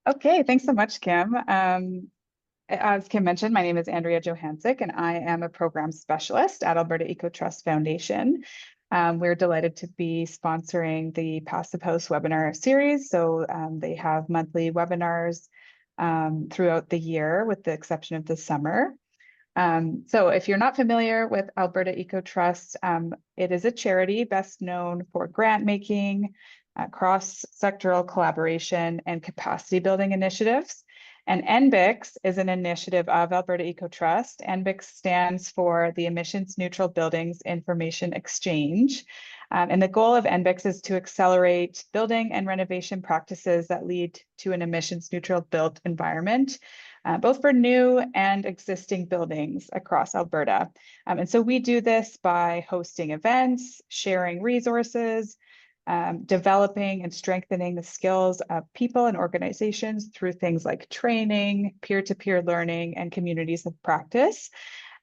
Okay, thanks so much, Kim. As Kim mentioned, my name is Andrea Johansik, and I am a program specialist at Alberta Eco Trust Foundation. We're delighted to be sponsoring the Passive House webinar series. So they have monthly webinars throughout the year, with the exception of the summer. So if you're not familiar with Alberta Eco Trust, it is a charity best known for grant making, cross-sectoral collaboration, and capacity building initiatives. And NBIX is an initiative of Alberta Eco Trust. NBIX stands for the Emissions Neutral Buildings Information Exchange. And the goal of NBIX is to accelerate building and renovation practices that lead to an emissions neutral built environment, both for new and existing buildings across Alberta. And so we do this by hosting events, sharing resources, developing and strengthening the skills of people and organizations through things like training, peer-to-peer learning, and communities of practice.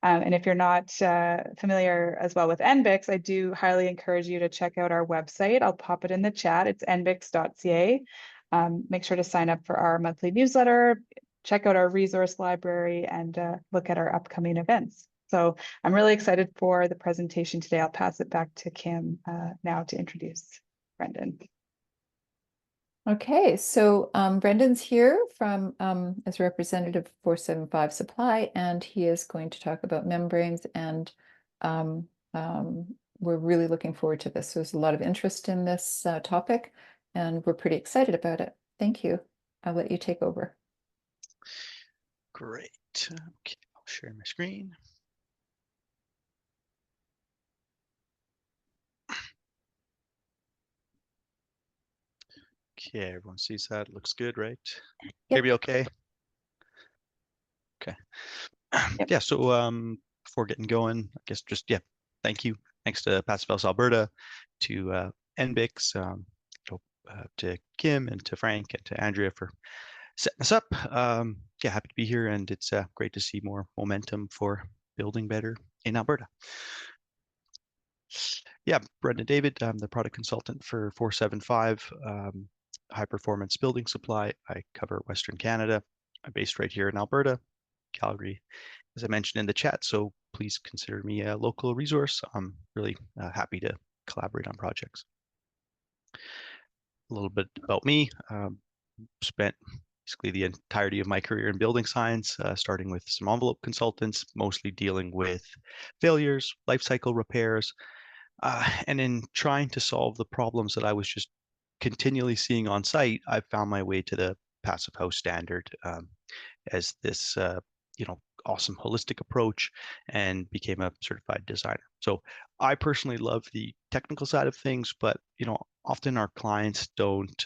And if you're not familiar as well with NBIX, I do highly encourage you to check out our website. I'll pop it in the chat. It's nbix.ca. Make sure to sign up for our monthly newsletter, check out our resource library, and look at our upcoming events. So I'm really excited for the presentation today. I'll pass it back to Kim now to introduce Brenden. Okay, so Brendan's here from as representative of 475 Supply, and he is going to talk about membranes, and we're really looking forward to this. So there's a lot of interest in this topic, and we're pretty excited about it. Thank you. I'll let you take over. Great. Okay, I'll share my screen. Okay, everyone sees that. Looks good, right? Yep. Maybe okay? Okay. Yep. Yeah, so before getting going, I guess just, yeah, thank you. Thanks to Passive House Alberta, to NBIX, to Kim and to Frank and to Andrea for setting us up. Yeah, happy to be here, and it's great to see more momentum for building better in Alberta. Yeah, Brenden David, I'm the product consultant for 475 High Performance Building Supply. I cover Western Canada. I'm based right here in Alberta, Calgary, as I mentioned in the chat. So please consider me a local resource. I'm really happy to collaborate on projects. A little bit about me. Spent basically the entirety of my career in building science, starting with some envelope consultants, mostly dealing with failures, life cycle repairs, and in trying to solve the problems that I was just continually seeing on site, I found my way to the Passive House standard as this, awesome holistic approach, and became a certified designer. So I personally love the technical side of things, but often our clients don't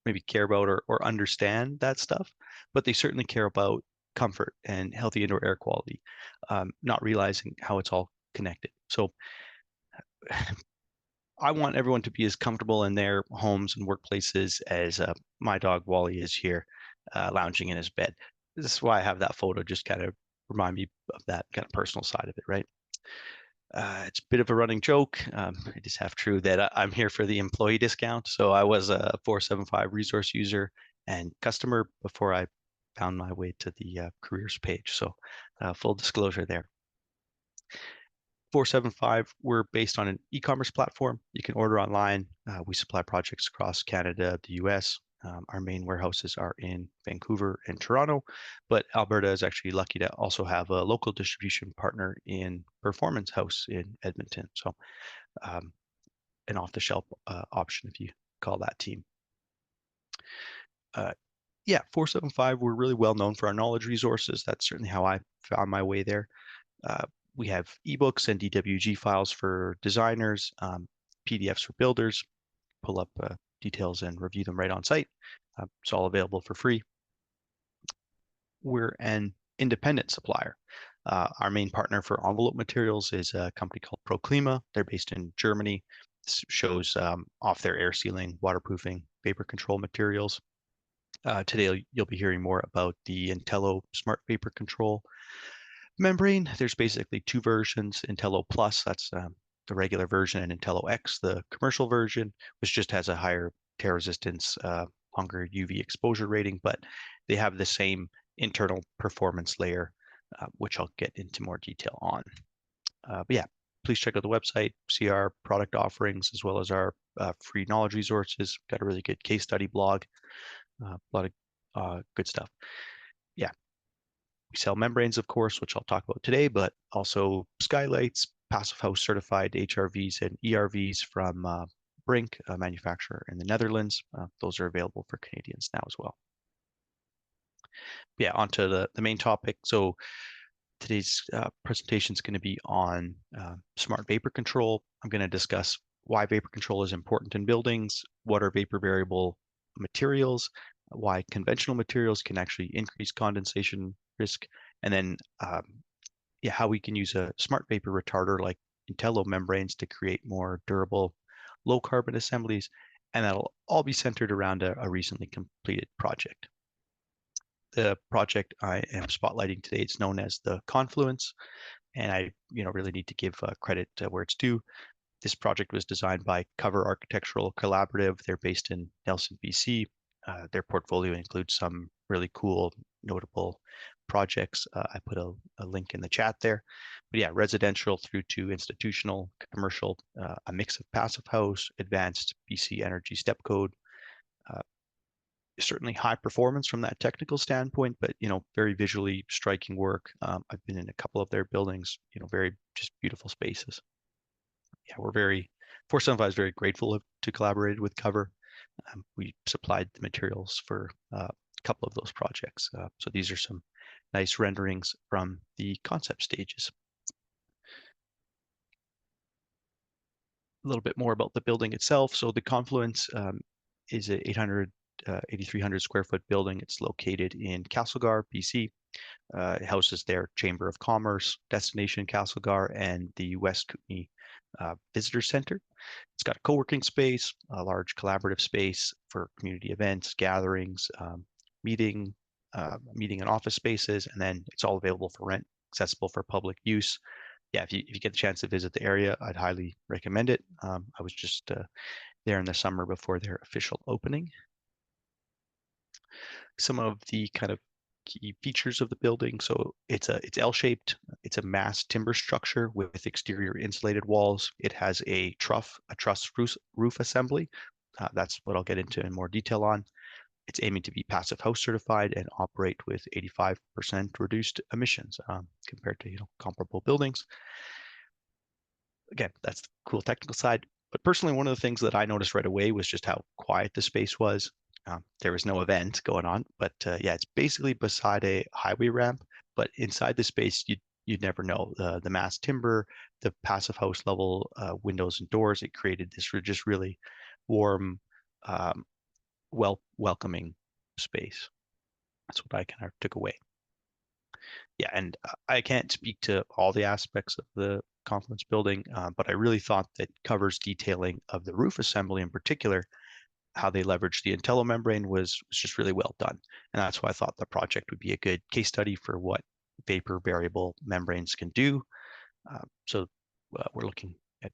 maybe care about or understand that stuff, but they certainly care about comfort and healthy indoor air quality, not realizing how it's all connected. So I want everyone to be as comfortable in their homes and workplaces as my dog Wally is here, lounging in his bed. This is why I have that photo, just kind of remind me of that kind of personal side of it, right? It's a bit of a running joke. It is half true that I'm here for the employee discount. So I was a 475 resource user and customer before I found my way to the careers page. So full disclosure there. 475, we're based on an e-commerce platform. You can order online. We supply projects across Canada, the US. Our main warehouses are in Vancouver and Toronto, but Alberta is actually lucky to also have a local distribution partner in Performance House in Edmonton. So an off-the-shelf option if you call that team. Yeah, 475, we're really well known for our knowledge resources. That's certainly how I found my way there. We have ebooks and DWG files for designers, PDFs for builders. Pull up details and review them right on site. It's all available for free. We're an independent supplier. Our main partner for envelope materials is a company called ProClima. They're based in Germany. This shows off their air sealing, waterproofing, vapor control materials. Today, you'll be hearing more about the Intello Smart Vapor Control membrane. There's basically two versions, Intello Plus, that's the regular version, and Intello X, the commercial version, which just has a higher tear resistance longer UV exposure rating, but they have the same internal performance layer, which I'll get into more detail on. But yeah, please check out the website, see our product offerings, as well as our free knowledge resources. Got a really good case study blog, a lot of good stuff. Yeah, we sell membranes, of course, which I'll talk about today, but also skylights, passive house certified HRVs and ERVs from Brink, a manufacturer in the Netherlands. Those are available for Canadians now as well. Yeah, onto the main topic. So today's presentation is going to be on smart vapor control. I'm going to discuss why vapor control is important in buildings, what are vapor variable materials, why conventional materials can actually increase condensation risk, and then yeah, how we can use a smart vapor retarder like Intello membranes to create more durable, low carbon assemblies, and that'll all be centered around a recently completed project. The project I am spotlighting today, it's known as the Confluence, and I really need to give credit where it's due. This project was designed by Cover Architectural Collaborative. They're based in Nelson, BC. Their portfolio includes some really cool, notable projects. I put a link in the chat there. But yeah, residential through to institutional, commercial, a mix of passive house, advanced BC Energy Step Code. Certainly high performance from that technical standpoint, but very visually striking work. I've been in a couple of their buildings, very just beautiful spaces. Yeah, 475 is very grateful to collaborate with Cover. We supplied the materials for a couple of those projects. So these are some nice renderings from the concept stages. A little bit more about the building itself. So the Confluence is a 8,300 square foot building. It's located in Castlegar, BC. It houses their Chamber of Commerce, Destination Castlegar, and the West Kootenay Visitor Center. It's got a co-working space, a large collaborative space for community events, gatherings, meeting and office spaces, and then it's all available for rent, accessible for public use. Yeah, if you get the chance to visit the area, I'd highly recommend it. I was just there in the summer before their official opening. Some of the kind of key features of the building. So it's L-shaped. It's a mass timber structure with exterior insulated walls. It has a truss roof assembly. That's what I'll get into in more detail on. It's aiming to be passive house certified and operate with 85% reduced emissions compared to comparable buildings. Again, that's the cool technical side. But personally, one of the things that I noticed right away was just how quiet the space was. There was no event going on, but yeah, it's basically beside a highway ramp. But inside the space, you'd never know. The mass timber, the passive house level windows and doors, it created this just really warm, welcoming space. That's what I kind of took away. Yeah, and I can't speak to all the aspects of the Confluence building, but I really thought that Cover's detailing of the roof assembly in particular, how they leveraged the Intello membrane was just really well done. And that's why I thought the project would be a good case study for what vapor variable membranes can do. So we're looking at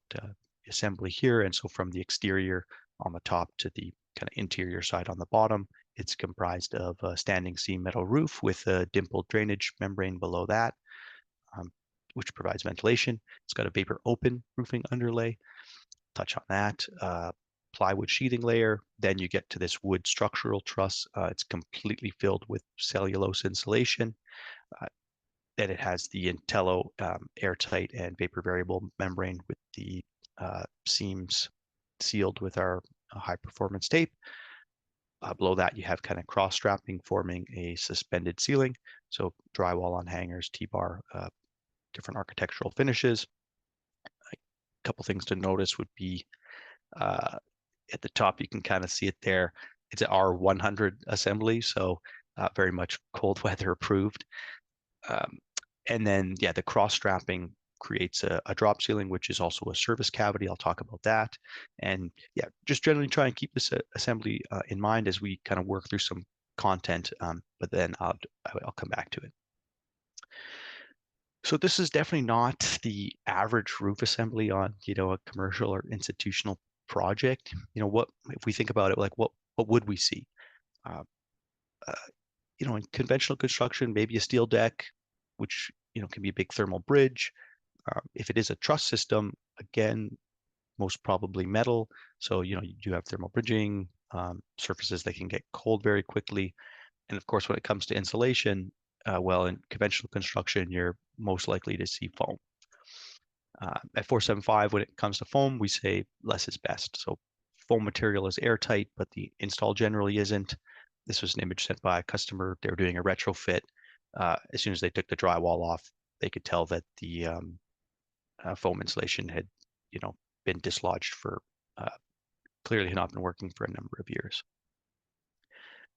assembly here. And so from the exterior on the top to the kind of interior side on the bottom, it's comprised of a standing seam metal roof with a dimpled drainage membrane below that, which provides ventilation. It's got a vapor open roofing underlay. Touch on that. Plywood sheathing layer. Then you get to this wood structural truss. It's completely filled with cellulose insulation. Then it has the Intello airtight and vapor variable membrane with the seams sealed with our high performance tape. Below that, you have kind of cross strapping forming a suspended ceiling. So drywall on hangers, T-bar, different architectural finishes. A couple things to notice would be at the top, you can kind of see it there. It's an R100 assembly, so very much cold weather approved. And then, yeah, the cross strapping creates a drop ceiling, which is also a service cavity. I'll talk about that. And yeah, just generally try and keep this assembly in mind as we kind of work through some content, but then I'll come back to it. So this is definitely not the average roof assembly on, a commercial or institutional project. What if we think about it, like what would we see? Uh, uh, in conventional construction, maybe a steel deck, which can be a big thermal bridge. If it is a truss system, again, most probably metal. So you do have thermal bridging, surfaces that can get cold very quickly. And of course, when it comes to insulation, well, in conventional construction, you're most likely to see foam. At 475, when it comes to foam, we say less is best. So foam material is airtight, but the install generally isn't. This was an image sent by a customer. They were doing a retrofit. As soon as they took the drywall off, they could tell that the foam insulation had, been dislodged for clearly had not been working for a number of years.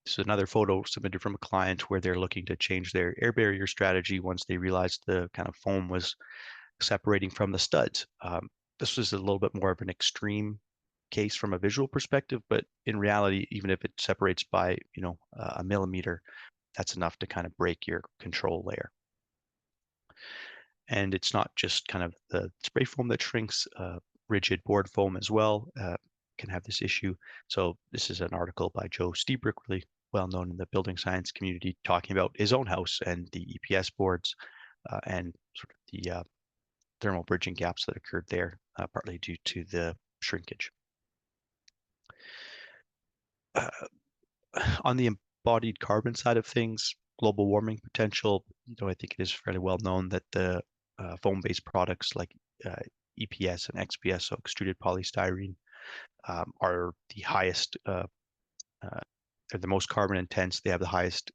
This is another photo submitted from a client where they're looking to change their air barrier strategy once they realized the kind of foam was separating from the studs. This was a little bit more of an extreme case from a visual perspective, but in reality, even if it separates by, a millimeter, that's enough to kind of break your control layer. And it's not just kind of the spray foam that shrinks, rigid board foam as well can have this issue. So this is an article by Joe Steebrick, really well known in the building science community, talking about his own house and the EPS boards and sort of the thermal bridging gaps that occurred there, partly due to the shrinkage. On the embodied carbon side of things, global warming potential, I think it is fairly well known that the foam-based products like EPS and XPS, so extruded polystyrene, are the highest, they're the most carbon intense. They have the highest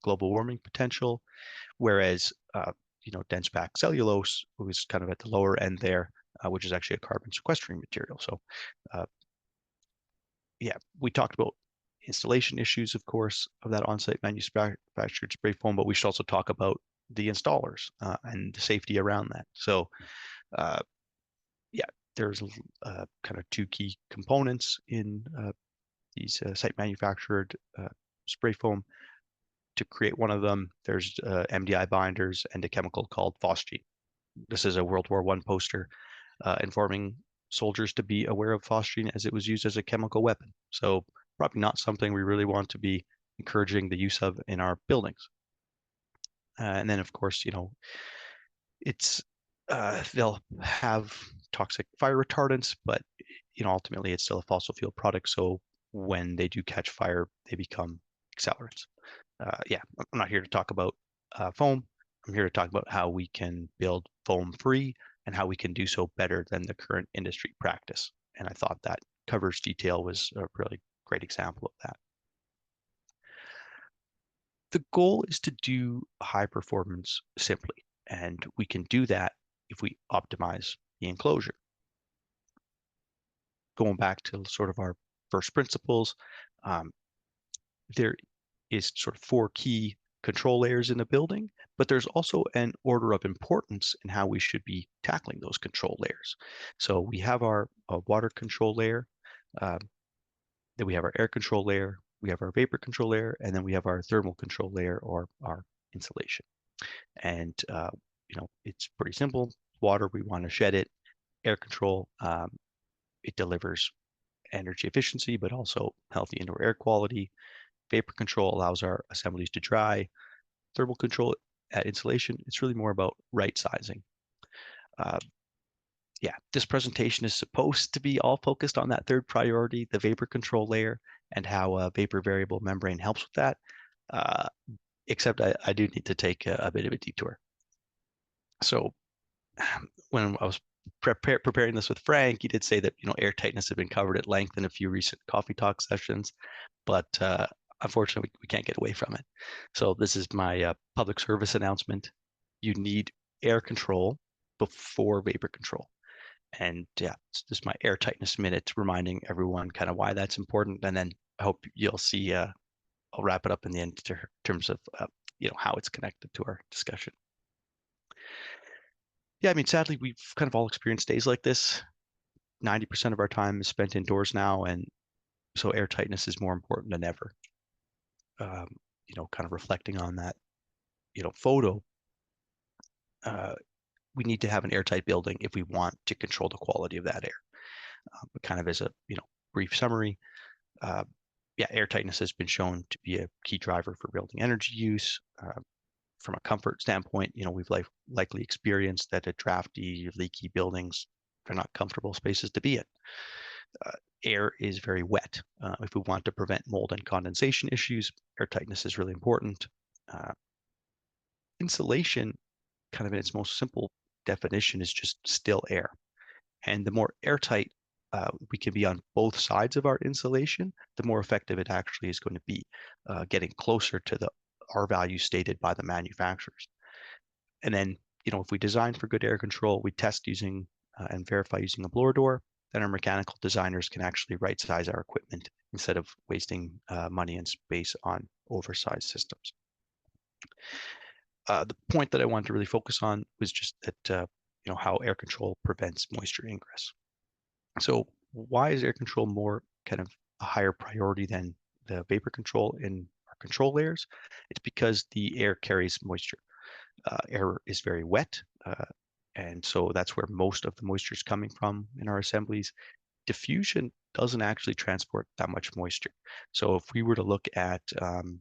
global warming potential, whereas dense pack cellulose, was kind of at the lower end there, which is actually a carbon sequestering material. So yeah, we talked about installation issues, of course, of that on-site manufactured spray foam, but we should also talk about the installers and the safety around that. So yeah, there's kind of two key components in these site manufactured spray foam. To create one of them, there's MDI binders and a chemical called phosgene. This is a World War I poster informing soldiers to be aware of phosgene as it was used as a chemical weapon. So probably not something we really want to be encouraging the use of in our buildings. And then, of course, it's they'll have toxic fire retardants, but ultimately it's still a fossil fuel product. So when they do catch fire, they become accelerants. Yeah, I'm not here to talk about foam. I'm here to talk about how we can build foam free and how we can do so better than the current industry practice. And I thought that covers detail was a really great example of that. The goal is to do high performance simply, and we can do that if we optimize the enclosure. Going back to sort of our first principles, there is sort of 4 key control layers in the building, but there's also an order of importance in how we should be tackling those control layers. So we have our water control layer, then we have our air control layer, we have our vapor control layer, and then we have our thermal control layer or our insulation. And it's pretty simple. Water, we want to shed it. Air control, it delivers energy efficiency, but also healthy indoor air quality. Vapor control allows our assemblies to dry. Thermal control at insulation, it's really more about right sizing. Yeah, this presentation is supposed to be all focused on that third priority, the vapor control layer, and how a vapor variable membrane helps with that. Except I do need to take a bit of a detour. So when I was preparing this with Frank, he did say that air tightness had been covered at length in a few recent coffee talk sessions, but unfortunately we can't get away from it. So this is my public service announcement. You need air control before vapor control. And yeah, it's just my air tightness minute reminding everyone kind of why that's important. And then I hope you'll see, I'll wrap it up in the end in terms of, how it's connected to our discussion. Yeah, I mean, sadly, we've kind of all experienced days like this. 90% of our time is spent indoors now. And so air tightness is more important than ever. Kind of reflecting on that, photo, we need to have an airtight building if we want to control the quality of that air. But kind of as a brief summary, yeah, air tightness has been shown to be a key driver for building energy use. From a comfort standpoint, we've likely experienced that a drafty, leaky buildings are not comfortable spaces to be in. Air is very wet. If we want to prevent mold and condensation issues, air tightness is really important. Insulation, kind of in its most simple definition, is just still air. And the more airtight we can be on both sides of our insulation, the more effective it actually is going to be, getting closer to the R value stated by the manufacturers. And then, if we design for good air control, we test using and verify using a blower door, then our mechanical designers can actually right size our equipment instead of wasting money and space on oversized systems. The point that I wanted to really focus on was just that, how air control prevents moisture ingress. So why is air control more kind of a higher priority than the vapor control in our control layers? It's because the air carries moisture. Air is very wet, and so that's where most of the moisture is coming from in our assemblies. Diffusion doesn't actually transport that much moisture. So if we were to look at an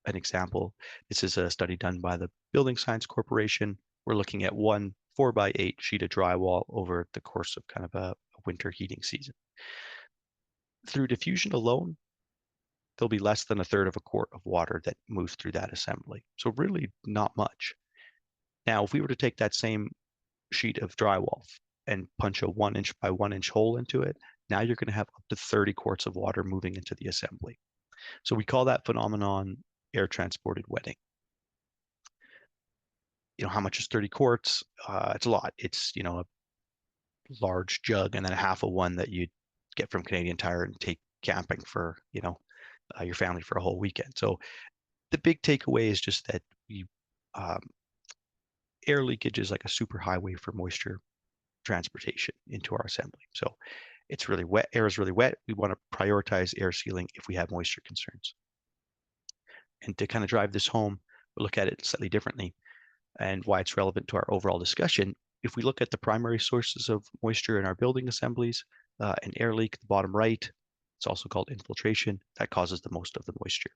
example, this is a study done by the Building Science Corporation. We're looking at one 4x8 sheet of drywall over the course of kind of a winter heating season. Through diffusion alone, there'll be less than a third of a quart of water that moves through that assembly. So really not much. Now, if we were to take that same sheet of drywall and punch a 1 inch by 1 inch hole into it, now you're going to have up to 30 quarts of water moving into the assembly. So we call that phenomenon air transported wetting. How much is 30 quarts? It's a lot. It's, a large jug and then half of one that you'd get from Canadian Tire and take camping for, your family for a whole weekend. So the big takeaway is just that air leakage is like a super highway for moisture transportation into our assembly. So it's really wet. Air is really wet. We want to prioritize air sealing if we have moisture concerns. And to kind of drive this home, we'll look at it slightly differently and why it's relevant to our overall discussion. If we look at the primary sources of moisture in our building assemblies, an air leak, the bottom right, it's also called infiltration, that causes the most of the moisture.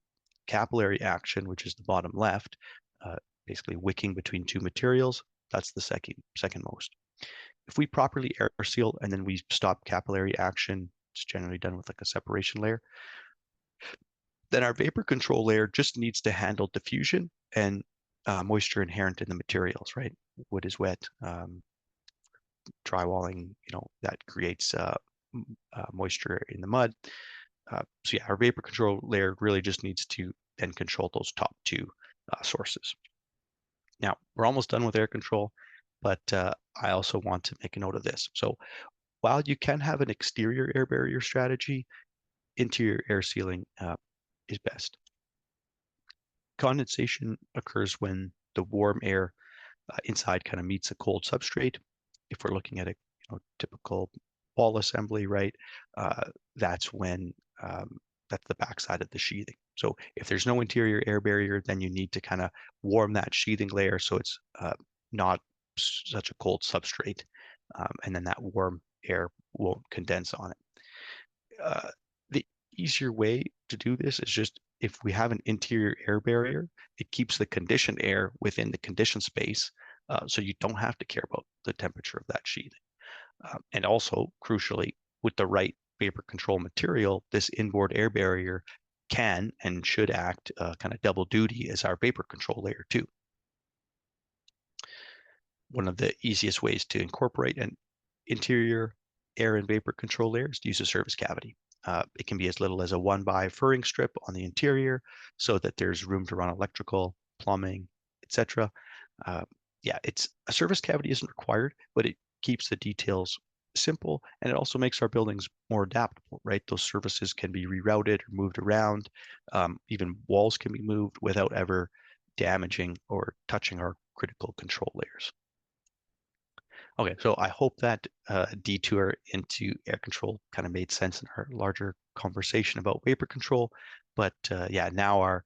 Capillary action, which is the bottom left, basically wicking between two materials, that's the second most. If we properly air seal and then we stop capillary action, it's generally done with like a separation layer, then our vapor control layer just needs to handle diffusion and moisture inherent in the materials, right? Wood is wet, drywalling, that creates moisture in the mud. So yeah, our vapor control layer really just needs to then control those top two sources. Now, we're almost done with air control, but I also want to make a note of this. So while you can have an exterior air barrier strategy, interior air sealing is best. Condensation occurs when the warm air inside kind of meets a cold substrate. If we're looking at a typical wall assembly, right, that's when that's the backside of the sheathing. So if there's no interior air barrier, then you need to kind of warm that sheathing layer so it's not such a cold substrate, and then that warm air won't condense on it. The easier way to do this is just if we have an interior air barrier, it keeps the conditioned air within the conditioned space, so you don't have to care about the temperature of that sheathing. And also, crucially, with the right vapor control material, this inboard air barrier can and should act kind of double duty as our vapor control layer too. One of the easiest ways to incorporate an interior air and vapor control layer is to use a service cavity. It can be as little as a 1x furring strip on the interior so that there's room to run electrical, plumbing, etc. Yeah, a service cavity isn't required, but it keeps the details simple, and it also makes our buildings more adaptable, right? Those services can be rerouted or moved around. Even walls can be moved without ever damaging or touching our critical control layers. Okay, so I hope that detour into air control kind of made sense in our larger conversation about vapor control. But yeah, now our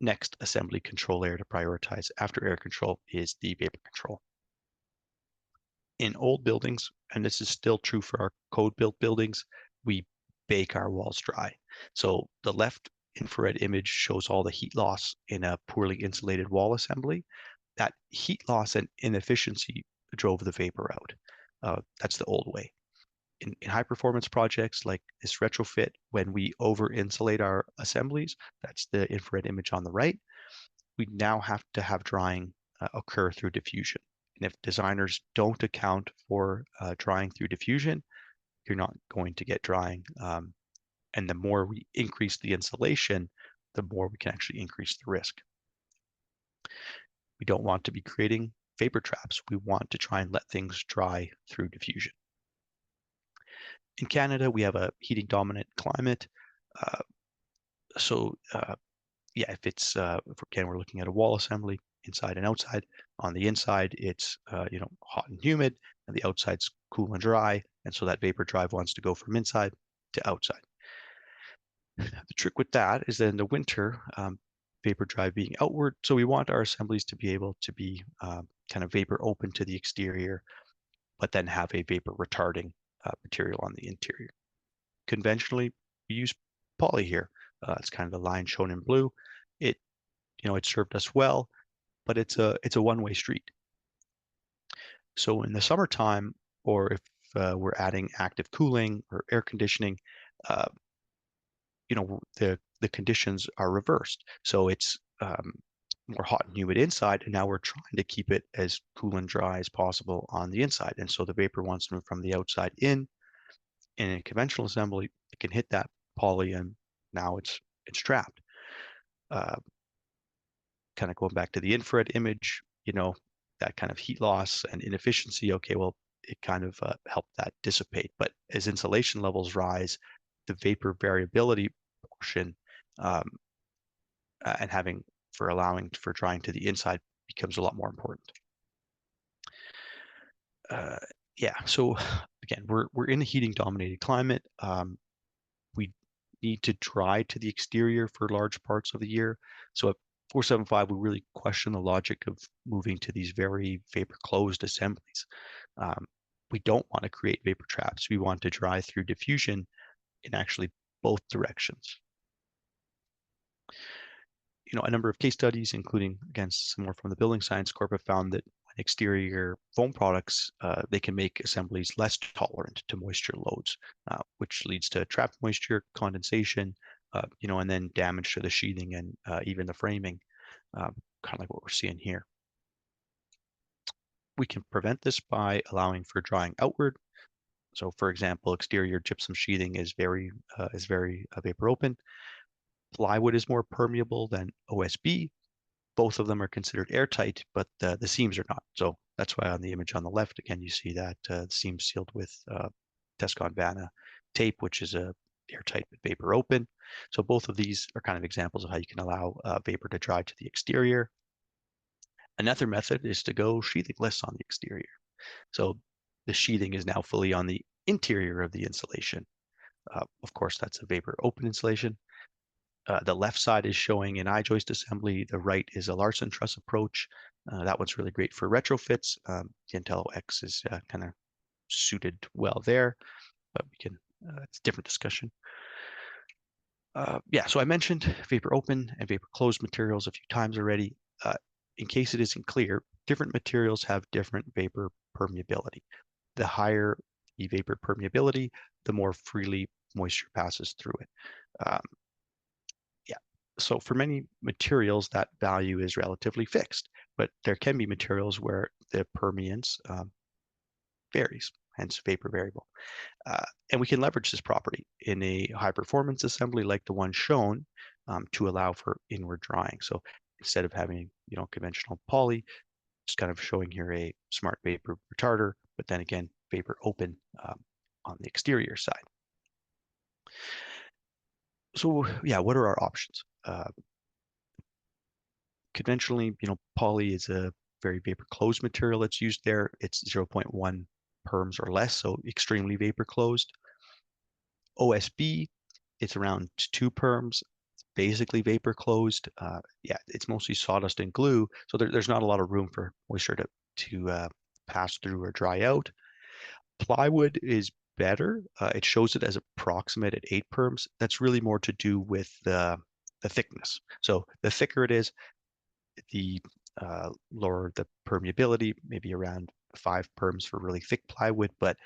next assembly control layer to prioritize after air control is the vapor control. In old buildings, and this is still true for our code-built buildings, we bake our walls dry. So the left infrared image shows all the heat loss in a poorly insulated wall assembly. That heat loss and inefficiency drove the vapor out. That's the old way. In high performance projects like this retrofit, when we over insulate our assemblies, that's the infrared image on the right, we now have to have drying occur through diffusion. And if designers don't account for drying through diffusion, you're not going to get drying. And the more we increase the insulation, the more we can actually increase the risk. We don't want to be creating vapor traps. We want to try and let things dry through diffusion. In Canada, we have a heating dominant climate. Yeah, if it's, again, we're looking at a wall assembly, inside and outside. On the inside, it's, hot and humid, and the outside's cool and dry. And so that vapor drive wants to go from inside to outside. The trick with that is that in the winter, vapor drive being outward, so we want our assemblies to be able to be kind of vapor open to the exterior, but then have a vapor retarding material on the interior. Conventionally, we use poly here. It's kind of the line shown in blue. It served us well, but it's a one-way street. So in the summertime, or if we're adding active cooling or air conditioning, the conditions are reversed. So it's more hot and humid inside, and now we're trying to keep it as cool and dry as possible on the inside. And so the vapor wants to move from the outside in. In a conventional assembly, it can hit that poly, and now it's trapped. Kind of going back to the infrared image, that kind of heat loss and inefficiency. Okay, well, it kind of helped that dissipate. But as insulation levels rise, the vapor variability portion and allowing for drying to the inside becomes a lot more important. Yeah, so again, we're in a heating dominated climate. We need to dry to the exterior for large parts of the year. So at 475, we really question the logic of moving to these very vapor closed assemblies. We don't want to create vapor traps. We want to dry through diffusion in actually both directions. A number of case studies, including, again, some more from the Building Science Corp, have found that exterior foam products, they can make assemblies less tolerant to moisture loads, which leads to trapped moisture, condensation, and then damage to the sheathing and even the framing, kind of like what we're seeing here. We can prevent this by allowing for drying outward. So, for example, exterior gypsum sheathing is very vapor open. Plywood is more permeable than OSB. Both of them are considered airtight, but the seams are not. So that's why on the image on the left, again, you see that the seams sealed with Tescon-Vana tape, which is a airtight but vapor open. So both of these are kind of examples of how you can allow vapor to dry to the exterior. Another method is to go sheathingless on the exterior. So the sheathing is now fully on the interior of the insulation. Of course, that's a vapor open insulation. The left side is showing an I-joist assembly. The right is a Larson truss approach. That one's really great for retrofits. The Intello X is kind of suited well there, but we can, it's a different discussion. Yeah, so I mentioned vapor open and vapor closed materials a few times already. In case it isn't clear, different materials have different vapor permeability. The higher the vapor permeability, the more freely moisture passes through it. So for many materials, that value is relatively fixed, but there can be materials where the permeance varies, hence vapor variable. And we can leverage this property in a high performance assembly like the one shown to allow for inward drying. So instead of having, conventional poly, just kind of showing here a smart vapor retarder, but then again, vapor open on the exterior side. So yeah, what are our options? Conventionally, poly is a very vapor closed material that's used there. It's 0.1 perms or less, so extremely vapor closed. OSB, it's around 2 perms, it's basically vapor closed. Yeah, it's mostly sawdust and glue, so there's not a lot of room for moisture to pass through or dry out. Plywood is better. It shows it as approximate at 8 perms. That's really more to do with the thickness. So the thicker it is, the lower the permeability, maybe around 5 perms for really thick plywood, but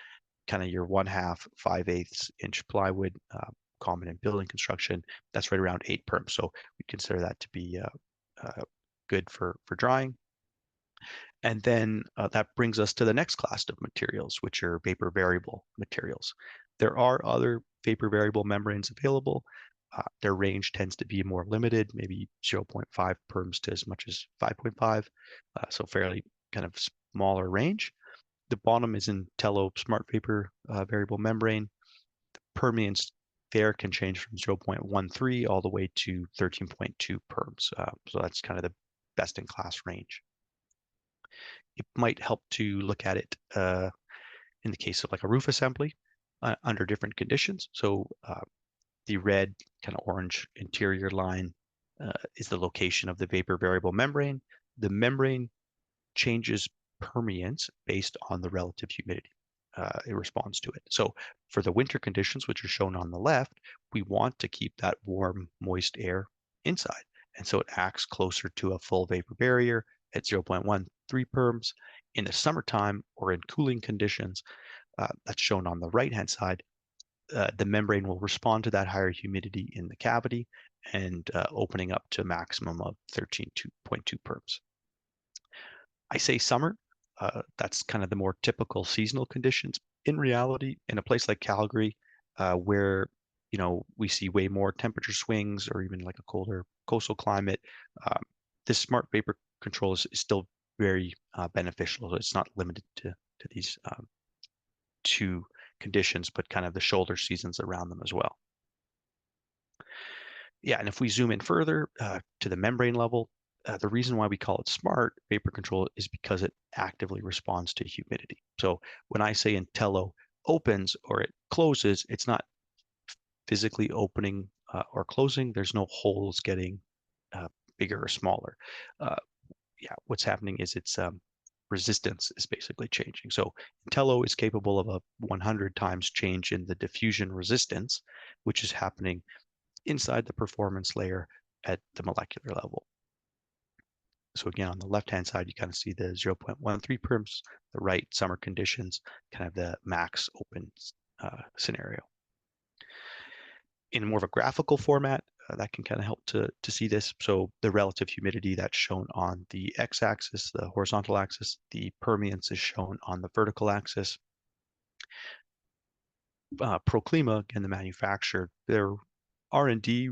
kind of your 1/2, 5/8 inch plywood, common in building construction, that's right around 8 perms. So we consider that to be good for drying. And then that brings us to the next class of materials, which are vapor variable materials. There are other vapor variable membranes available. Their range tends to be more limited, maybe 0.5 perms to as much as 5.5, so fairly kind of smaller range. The bottom is Intello Smart Vapor variable membrane. The permeance there can change from 0.13 all the way to 13.2 perms. So that's kind of the best in class range. It might help to look at it in the case of like a roof assembly under different conditions. So the red kind of orange interior line is the location of the vapor variable membrane. The membrane changes permeance based on the relative humidity. It responds to it. So for the winter conditions, which are shown on the left, we want to keep that warm, moist air inside. And so it acts closer to a full vapor barrier at 0.13 perms. In the summertime or in cooling conditions, that's shown on the right-hand side, the membrane will respond to that higher humidity in the cavity and opening up to a maximum of 13.2 perms. I say summer, that's kind of the more typical seasonal conditions. In reality, in a place like Calgary, where we see way more temperature swings or even like a colder coastal climate, this smart vapor control is still very beneficial. It's not limited to these two conditions, but kind of the shoulder seasons around them as well. Yeah, and if we zoom in further to the membrane level, the reason why we call it smart vapor control is because it actively responds to humidity. So when I say Intello opens or it closes, it's not physically opening or closing. There's no holes getting bigger or smaller. Yeah, what's happening is its resistance is basically changing. So Intello is capable of a 100 times change in the diffusion resistance, which is happening inside the performance layer at the molecular level. So again, on the left-hand side, you kind of see the 0.13 perms, the right summer conditions, kind of the max open scenario. In more of a graphical format, that can kind of help to see this. So the relative humidity that's shown on the x-axis, the horizontal axis, the permeance is shown on the vertical axis. Proclima, again, the manufacturer, their R&D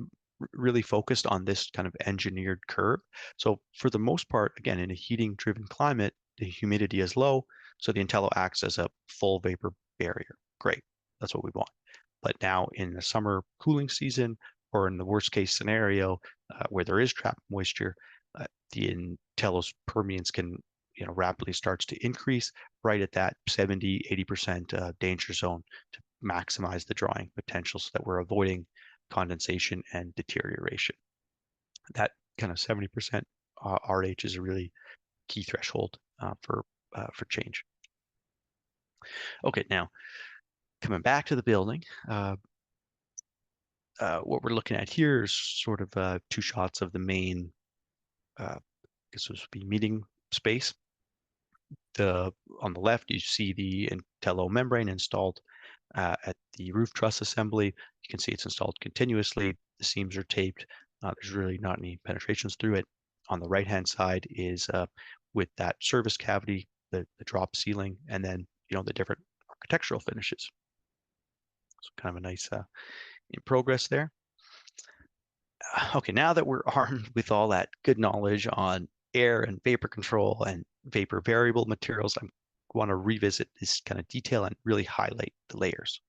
really focused on this kind of engineered curve. So for the most part, again, in a heating driven climate, the humidity is low. So the Intello acts as a full vapor barrier. Great. That's what we want. But now in the summer cooling season, or in the worst case scenario where there is trapped moisture, the Intello's permeance can rapidly starts to increase right at that 70-80% danger zone to maximize the drying potential so that we're avoiding condensation and deterioration. That kind of 70% RH is a really key threshold for change. Okay, now coming back to the building, what we're looking at here is sort of two shots of the main, this would be meeting space. On the left, you see the Intello membrane installed at the roof truss assembly. You can see it's installed continuously. The seams are taped. There's really not any penetrations through it. On the right-hand side is with that service cavity, the drop ceiling, and then the different architectural finishes. So kind of a nice in progress there. Okay, now that we're armed with all that good knowledge on air and vapor control and vapor variable materials, I want to revisit this kind of detail and really highlight the layers.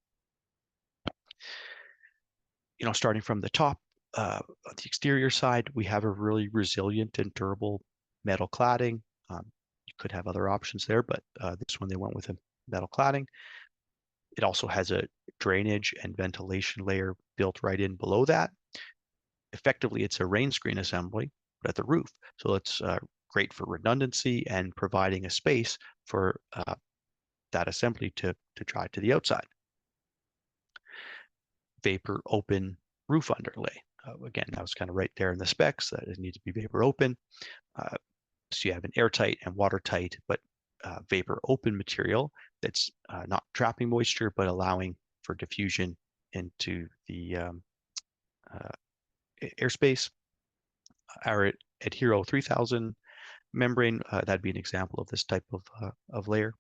Starting from the top, on the exterior side, we have a really resilient and durable metal cladding. You could have other options there, but this one they went with a metal cladding. It also has a drainage and ventilation layer built right in below that. Effectively, it's a rain screen assembly, but at the roof. So it's great for redundancy and providing a space for that assembly to dry to the outside. vapor open roof underlay. Again, that was kind of right there in the specs that it needs to be vapor open. So you have an airtight and watertight, but vapor open material that's not trapping moisture, but allowing for diffusion into the airspace. Our Adhero 3000 membrane, that'd be an example of this type of layer.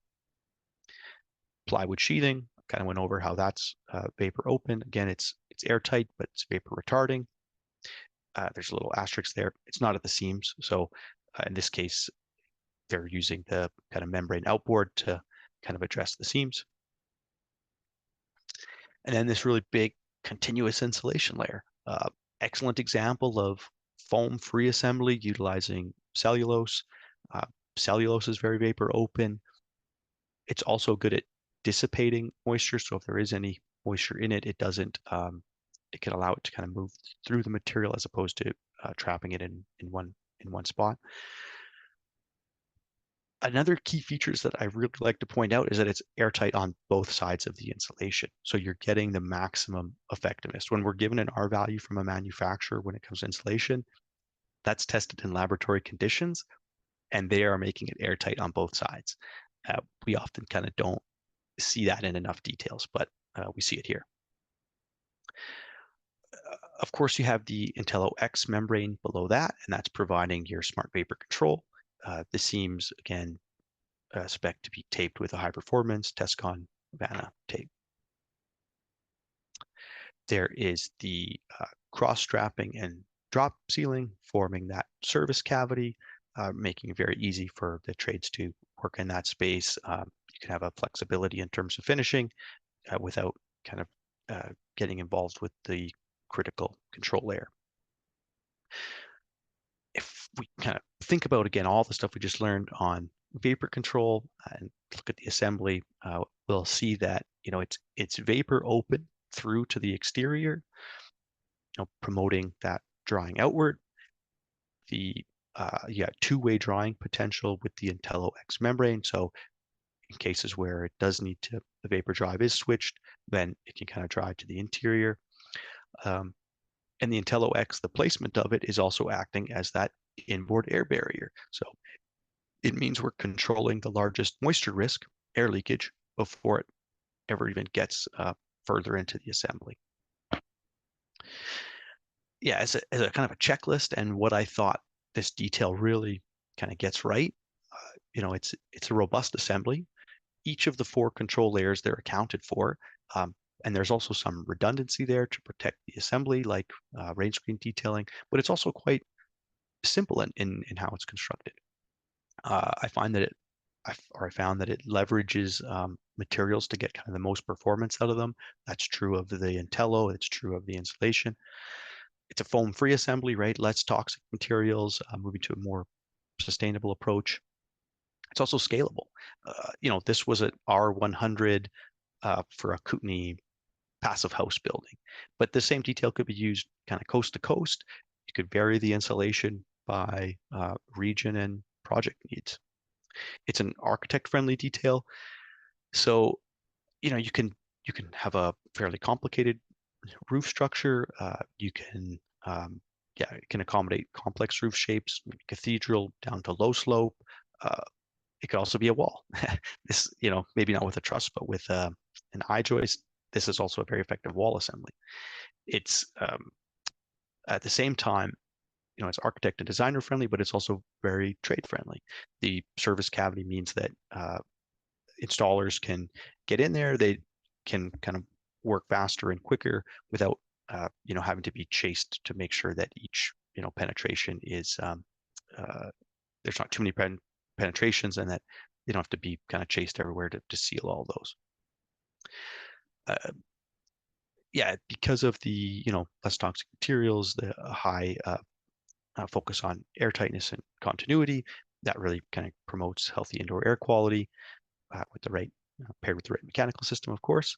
Plywood sheathing, kind of went over how that's vapor open. Again, it's airtight, but it's vapor retarding. There's a little asterisk there. It's not at the seams. So in this case, they're using the kind of membrane outboard to kind of address the seams. And then this really big continuous insulation layer. Excellent example of foam-free assembly utilizing cellulose. Cellulose is very vapor open. It's also good at dissipating moisture. So if there is any moisture in it, it doesn't, it can allow it to kind of move through the material as opposed to trapping it in one spot. Another key features that I really like to point out is that it's airtight on both sides of the insulation. So you're getting the maximum effectiveness. When we're given an R value from a manufacturer when it comes to insulation, that's tested in laboratory conditions, and they are making it airtight on both sides. We often kind of don't see that in enough details, but we see it here. Of course, you have the Intello X membrane below that, and that's providing your smart vapor control. The seams, again, spec to be taped with a high performance Tescon Vanna tape. There is the cross strapping and drop sealing forming that service cavity, making it very easy for the trades to work in that space. You can have a flexibility in terms of finishing without kind of getting involved with the critical control layer. If we kind of think about, again, all the stuff we just learned on vapor control and look at the assembly, we'll see that, it's vapor open through to the exterior, promoting that drying outward. You got two-way drying potential with the Intello X membrane. So in cases where it does need to, the vapor drive is switched, then it can kind of dry to the interior. And the Intello X, the placement of it is also acting as that inboard air barrier. So it means we're controlling the largest moisture risk, air leakage, before it ever even gets further into the assembly. Yeah, as a kind of a checklist, and what I thought this detail really kind of gets right, it's a robust assembly. Each of the 4 control layers, they're accounted for. And there's also some redundancy there to protect the assembly, like rain screen detailing, but it's also quite simple in how it's constructed. I found that it leverages materials to get kind of the most performance out of them. That's true of the Intello. It's true of the insulation. It's a foam-free assembly, right? Less toxic materials, moving to a more sustainable approach. It's also scalable. This was an R100 for a Kootenai passive house building, but the same detail could be used kind of coast to coast. You could vary the insulation by region and project needs. It's an architect-friendly detail, so you can have a fairly complicated roof structure. You can it can accommodate complex roof shapes, maybe cathedral down to low slope. It could also be a wall. This, maybe not with a truss, but with an I-joist. This is also a very effective wall assembly. It's at the same time, it's architect and designer friendly, but it's also very trade friendly. The service cavity means that installers can get in there. They can kind of work faster and quicker without having to be chased to make sure that each penetration is there's not too many penetrations, and that they don't have to be kind of chased everywhere to seal all those. Because of the less toxic materials, the high focus on airtightness and continuity, that really kind of promotes healthy indoor air quality with the right paired with the right mechanical system, of course.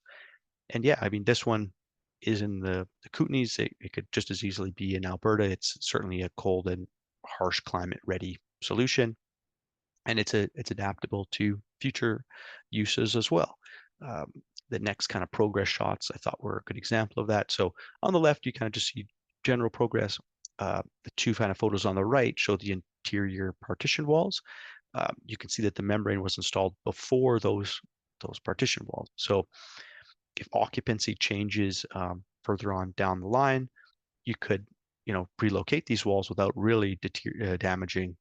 And this one is in the Kootenays. It could just as easily be in Alberta. It's certainly a cold and harsh climate ready solution, and it's adaptable to future uses as well. the next kind of progress shots I thought were a good example of that. So on the left, you kind of just see general progress. The two kind of photos on the right show the interior partition walls. You can see that the membrane was installed before those partition walls. So if occupancy changes further on down the line, you could, relocate these walls without really damaging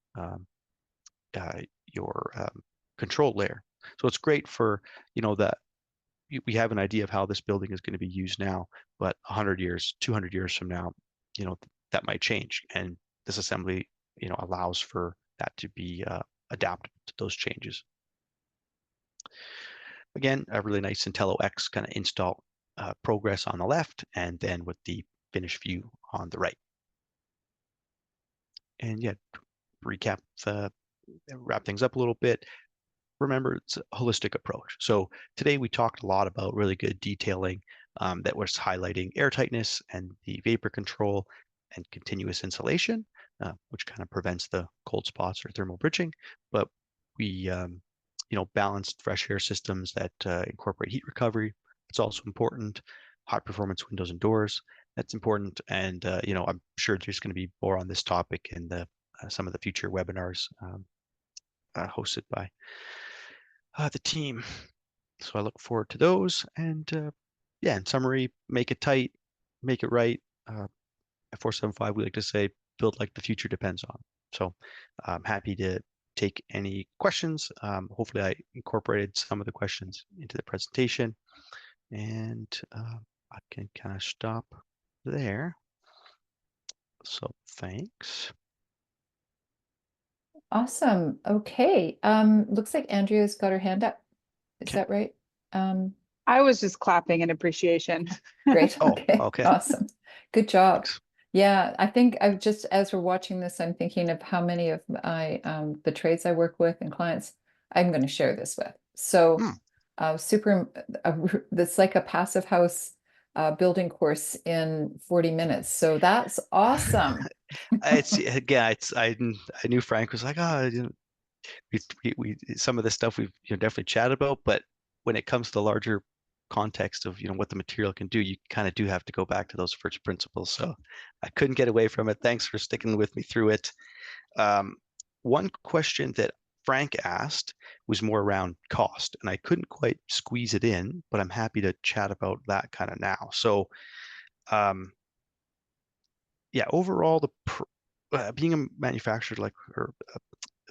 your control layer. So it's great for, that we have an idea of how this building is going to be used now, but 100 years, 200 years from now, that might change. And this assembly, allows for that to be adapted to those changes. Again, a really nice IntelliX kind of install progress on the left, and then with the finished view on the right. And yeah, recap, wrap things up a little bit. Remember, it's a holistic approach. So today we talked a lot about really good detailing that was highlighting airtightness and the vapor control and continuous insulation, which kind of prevents the cold spots or thermal bridging. But we, balanced fresh air systems that incorporate heat recovery. It's also important. High performance windows and doors. That's important. And, I'm sure there's going to be more on this topic in some of the future webinars hosted by the team. So I look forward to those. And in summary, make it tight, make it right. At 475, we like to say, build like the future depends on. So I'm happy to take any questions. Hopefully I incorporated some of the questions into the presentation, and I can kind of stop there. So thanks. Awesome. Okay. Looks like Andrea's got her hand up. Is that right? I was just clapping in appreciation. Great. Oh, Okay. okay. Awesome. Good job. Thanks. Yeah, I think I've just, as we're watching this, I'm thinking of how many of the trades I work with and clients I'm going to share this with. So that's like a passive house building course in 40 minutes. So that's awesome. I knew Frank was like, we some of the stuff we've definitely chatted about, but when it comes to the larger context of what the material can do, you kind of do have to go back to those first principles. So I couldn't get away from it. Thanks for sticking with me through it. One question that Frank asked was more around cost, and I couldn't quite squeeze it in, but I'm happy to chat about that kind of now. So overall, being a manufacturer or a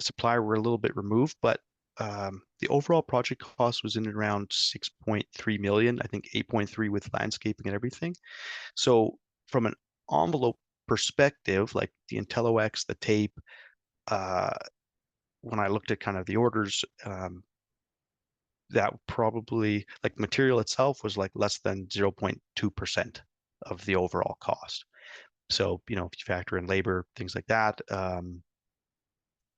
supplier, we're a little bit removed, but the overall project cost was in around 6.3 million, I think 8.3 with landscaping and everything. So from an envelope perspective, like the IntelliX, the tape, when I looked at kind of the orders, that probably, like, material itself was like less than 0.2% of the overall cost. So, if you factor in labor, things like that,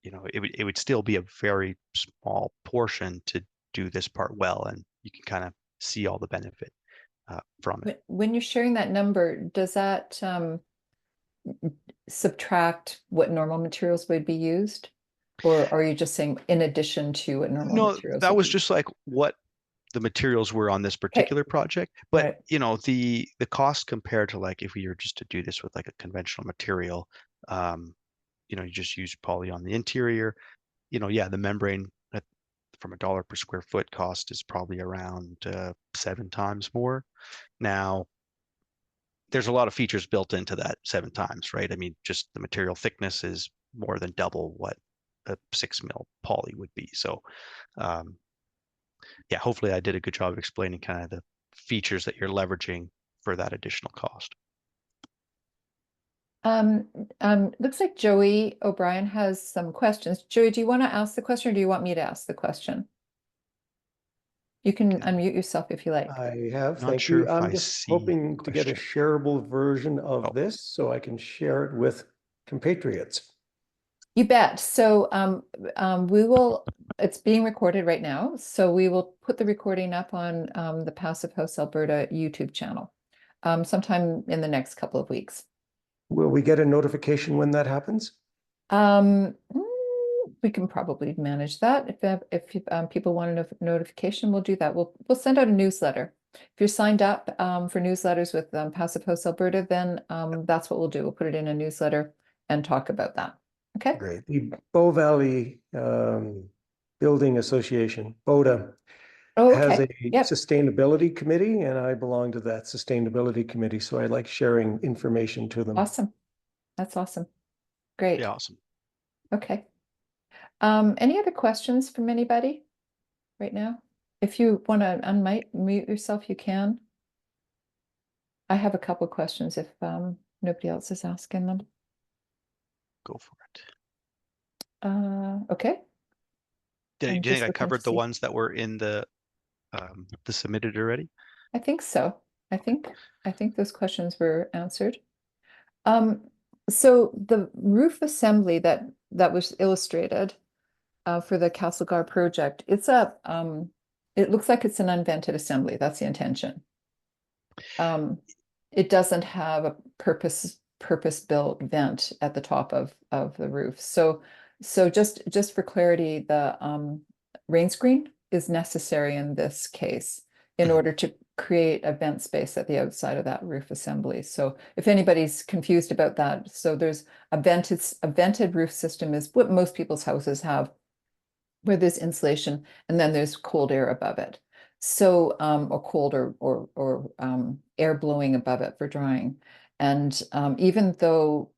it would still be a very small portion to do this part well, and you can kind of see all the benefit from it. When you're sharing that number, does that subtract what normal materials would be used? Or are you just saying in addition to what normal materials? That was just like what the materials were on this particular project. But the cost compared to, like, if we were just to do this with like a conventional material, you just use poly on the interior, the membrane from $1 per square foot cost is probably around 7 times more. Now, there's a lot of features built into that 7 times, right? I mean, just the material thickness is more than double what a 6 mil poly would be. So, hopefully I did a good job of explaining kind of the features that you're leveraging for that additional cost. Looks like Joey O'Brien has some questions. Joey, do you want to ask the question, or do you want me to ask the question? You can unmute yourself if you like. I have, Not thank sure you. if I'm I just see hoping the to get a question. shareable version of this so I can share it with compatriots. You bet. So we will, it's being recorded right now, so we will put the recording up on the Passive House Alberta YouTube channel sometime in the next couple of weeks. Will we get a notification when that happens? we can probably manage that. If people want a notification, we'll do that. We'll send out a newsletter. If you're signed up for newsletters with Passive House Alberta, then that's what we'll do. We'll put it in a newsletter and talk about that. Okay. Great. The Bow Valley Building Association, BODA, Oh, has okay. a Yep. sustainability committee, and I belong to that sustainability committee. So I like sharing information to them. Awesome. That's awesome. Great. Yeah, awesome. Okay. Any other questions from anybody right now? If you want to unmute yourself, you can. I have a couple questions if nobody else is asking them. Go for it. Okay. Do I'm you just think I looking to covered the see. ones that were in the submitted already? I think so. I think those questions were answered. So the roof assembly that was illustrated for the Castlegar project, it's it looks like it's an unvented assembly. That's the intention. It doesn't have a purpose-built vent at the top of the roof. So just for clarity, the rain screen is necessary in this case in order to create a vent space at the outside of that roof assembly. So if anybody's confused about that, so there's a vented roof system is what most people's houses have, where there's insulation and then there's cold air above it. So or cold or air blowing above it for drying. And even though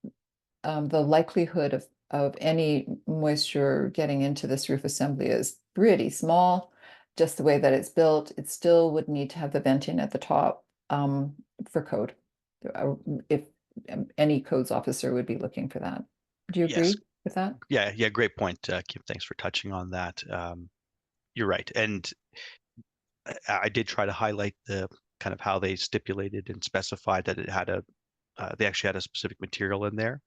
the likelihood of any moisture getting into this roof assembly is pretty small, just the way that it's built, it still would need to have the venting at the top for code. If any codes officer would be looking for that. Do you agree Yes. with that? Yeah, great point, Kim. Thanks for touching on that. You're right, and I did try to highlight the kind of how they stipulated and specified that it had they actually had a specific material in there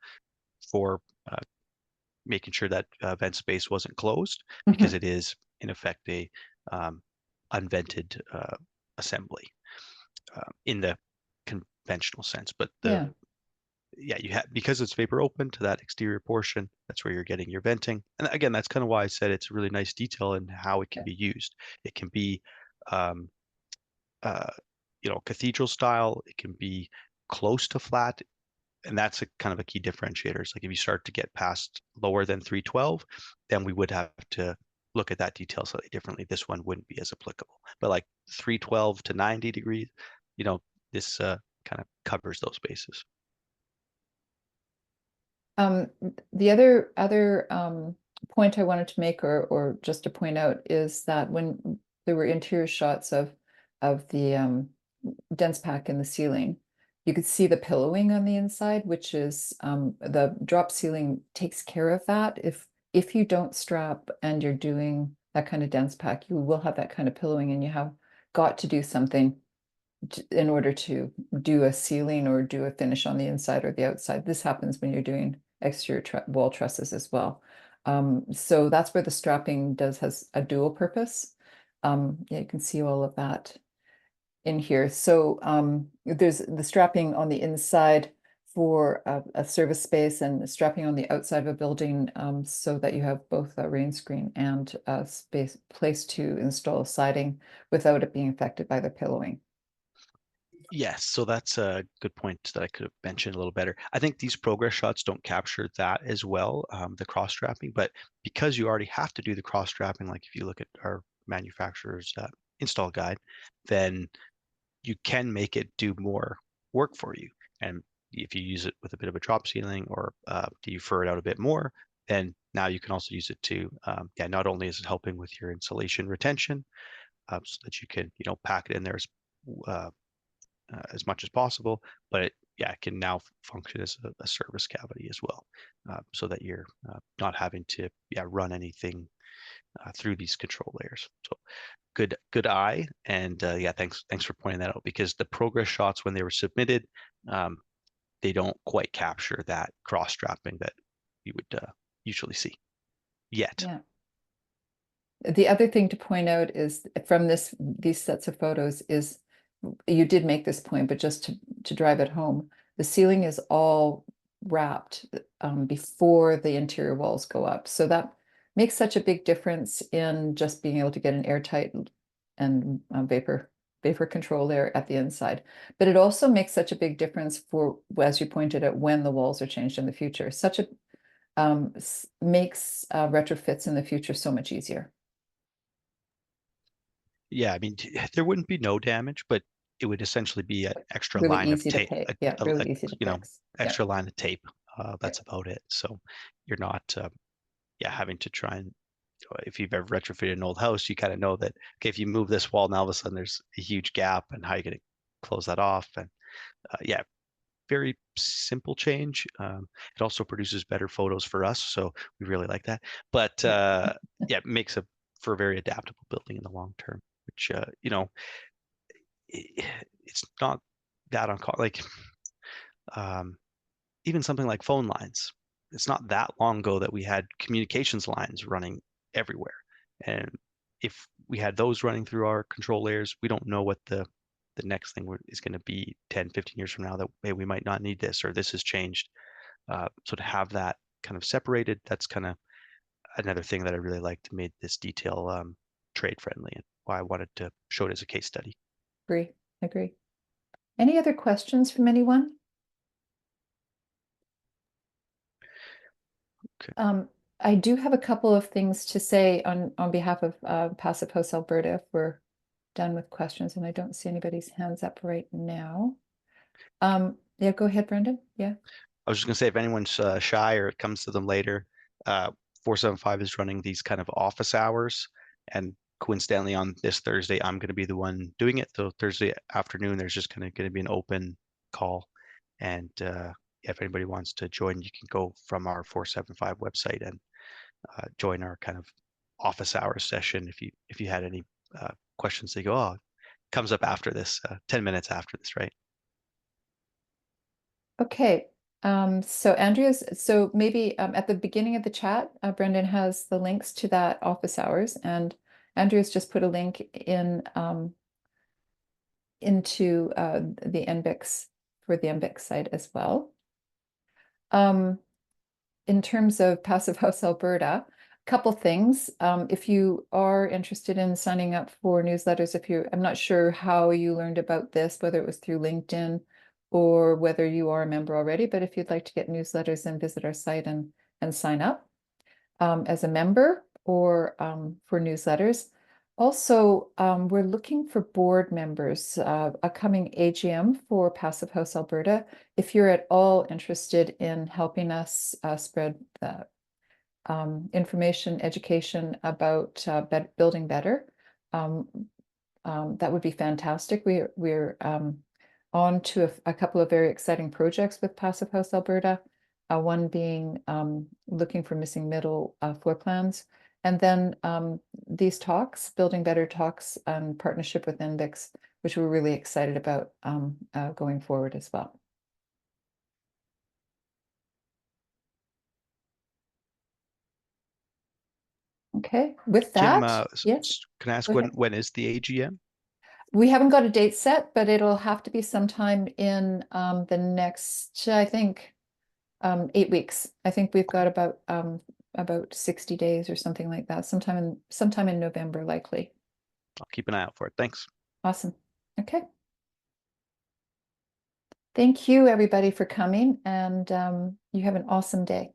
for making sure that vent space wasn't closed, because it is in effect a unvented assembly in the conventional sense. But you have, because it's vapor open to that exterior portion, that's where you're getting your venting. And again, that's kind of why I said it's a really nice detail in how it can be used. It can be cathedral style, it can be close to flat, and that's a kind of a key differentiator. It's like if you start to get past lower than 312, then we would have to look at that detail slightly differently. This one wouldn't be as applicable. But like 312 to 90 degrees, this kind of covers those bases. The other point I wanted to make, or just to point out, is that when there were interior shots of the dense pack in the ceiling, you could see the pillowing on the inside, which is the drop ceiling takes care of that. If you don't strap and you're doing that kind of dense pack, you will have that kind of pillowing, and you have got to do something in order to do a ceiling or do a finish on the inside or the outside. This happens when you're doing exterior wall trusses as well. So that's where the strapping has a dual purpose. Yeah, you can see all of that in here. So there's the strapping on the inside for a service space, and strapping on the outside of a building so that you have both a rain screen and a place to install siding without it being affected by the pillowing. Yes, so that's a good point that I could have mentioned a little better. I think these progress shots don't capture that as well, the cross strapping, but because you already have to do the cross strapping, like if you look at our manufacturer's install guide, then you can make it do more work for you. And if you use it with a bit of a drop ceiling, or do you fur it out a bit more, then now you can also use it to, not only is it helping with your insulation retention, so that you can, pack it in there as much as possible, but it can now function as a service cavity as well, so that you're not having to run anything through these control layers. So good eye, and thanks for pointing that out, because the progress shots, when they were submitted, they don't quite capture that cross strapping that you would usually see yet. Yeah. The other thing to point out is from these sets of photos is, you did make this point, but just to drive it home, the ceiling is all wrapped before the interior walls go up. So makes such a big difference in just being able to get an airtight and vapor control there at the inside. But it also makes such a big difference for, as you pointed out, when the walls are changed in the future. Such a makes retrofits in the future so much easier. Yeah, I mean, there wouldn't be no damage, but it would essentially be an extra Really line of easy to tape, pay. Yeah, really easy to fix. extra line of tape. That's about it. So you're not, having to try and, if you've ever retrofitted an old house, you kind of know that, okay, if you move this wall, now all of a sudden there's a huge gap, and how are you going to close that off? And very simple change. It also produces better photos for us, so we really like that. But it makes for a very adaptable building in the long term, which it's not that uncommon. Like even something like phone lines. It's not that long ago that we had communications lines running everywhere, and if we had those running through our control layers, we don't know what the next thing is going to be 10, 15 years from now, that hey, we might not need this, or this has changed. So to have that kind of separated, that's kind of another thing that I really liked, made this detail trade friendly, and why I wanted to show it as a case study. Agree. Any other questions from anyone? Okay. I do have a couple of things to say on behalf of Passive House Alberta if we're done with questions, and I don't see anybody's hands up right now. Yeah, go ahead, Brenden. Yeah. I was just gonna say, if anyone's shy or it comes to them later, 475 is running these kind of office hours, and coincidentally on this Thursday, I'm going to be the one doing it. So Thursday afternoon, there's just going to be an open call, and if anybody wants to join, you can go from our 475 website and join our kind of office hours session. If you had any questions, they go, oh, it comes up after this, 10 minutes after this, right? Okay. So maybe at the beginning of the chat, Brenden has the links to that office hours, and Andrea's just put a link in into the NBIX for the NBIX site as well. In terms of Passive House Alberta, a couple things. If you are interested in signing up for newsletters, I'm not sure how you learned about this, whether it was through LinkedIn or whether you are a member already, but if you'd like to get newsletters, then visit our site and sign up as a member or for newsletters. Also, we're looking for board members, a coming AGM for Passive House Alberta. If you're at all interested in helping us spread the information, education about building better, that would be fantastic. We're on to a couple of very exciting projects with Passive House Alberta. One being looking for missing middle floor plans. And then these talks, Building Better talks, partnership with NBIX, which we're really excited about going forward as well. Okay, with that, Kim, yes. can I ask Go ahead. when is the AGM? We haven't got a date set, but it'll have to be sometime in the next, I think, 8 weeks. I think we've got about 60 days or something like that. Sometime in November, likely. I'll keep an eye out for it. Thanks. Awesome. Okay. Thank you, everybody, for coming, and you have an awesome day.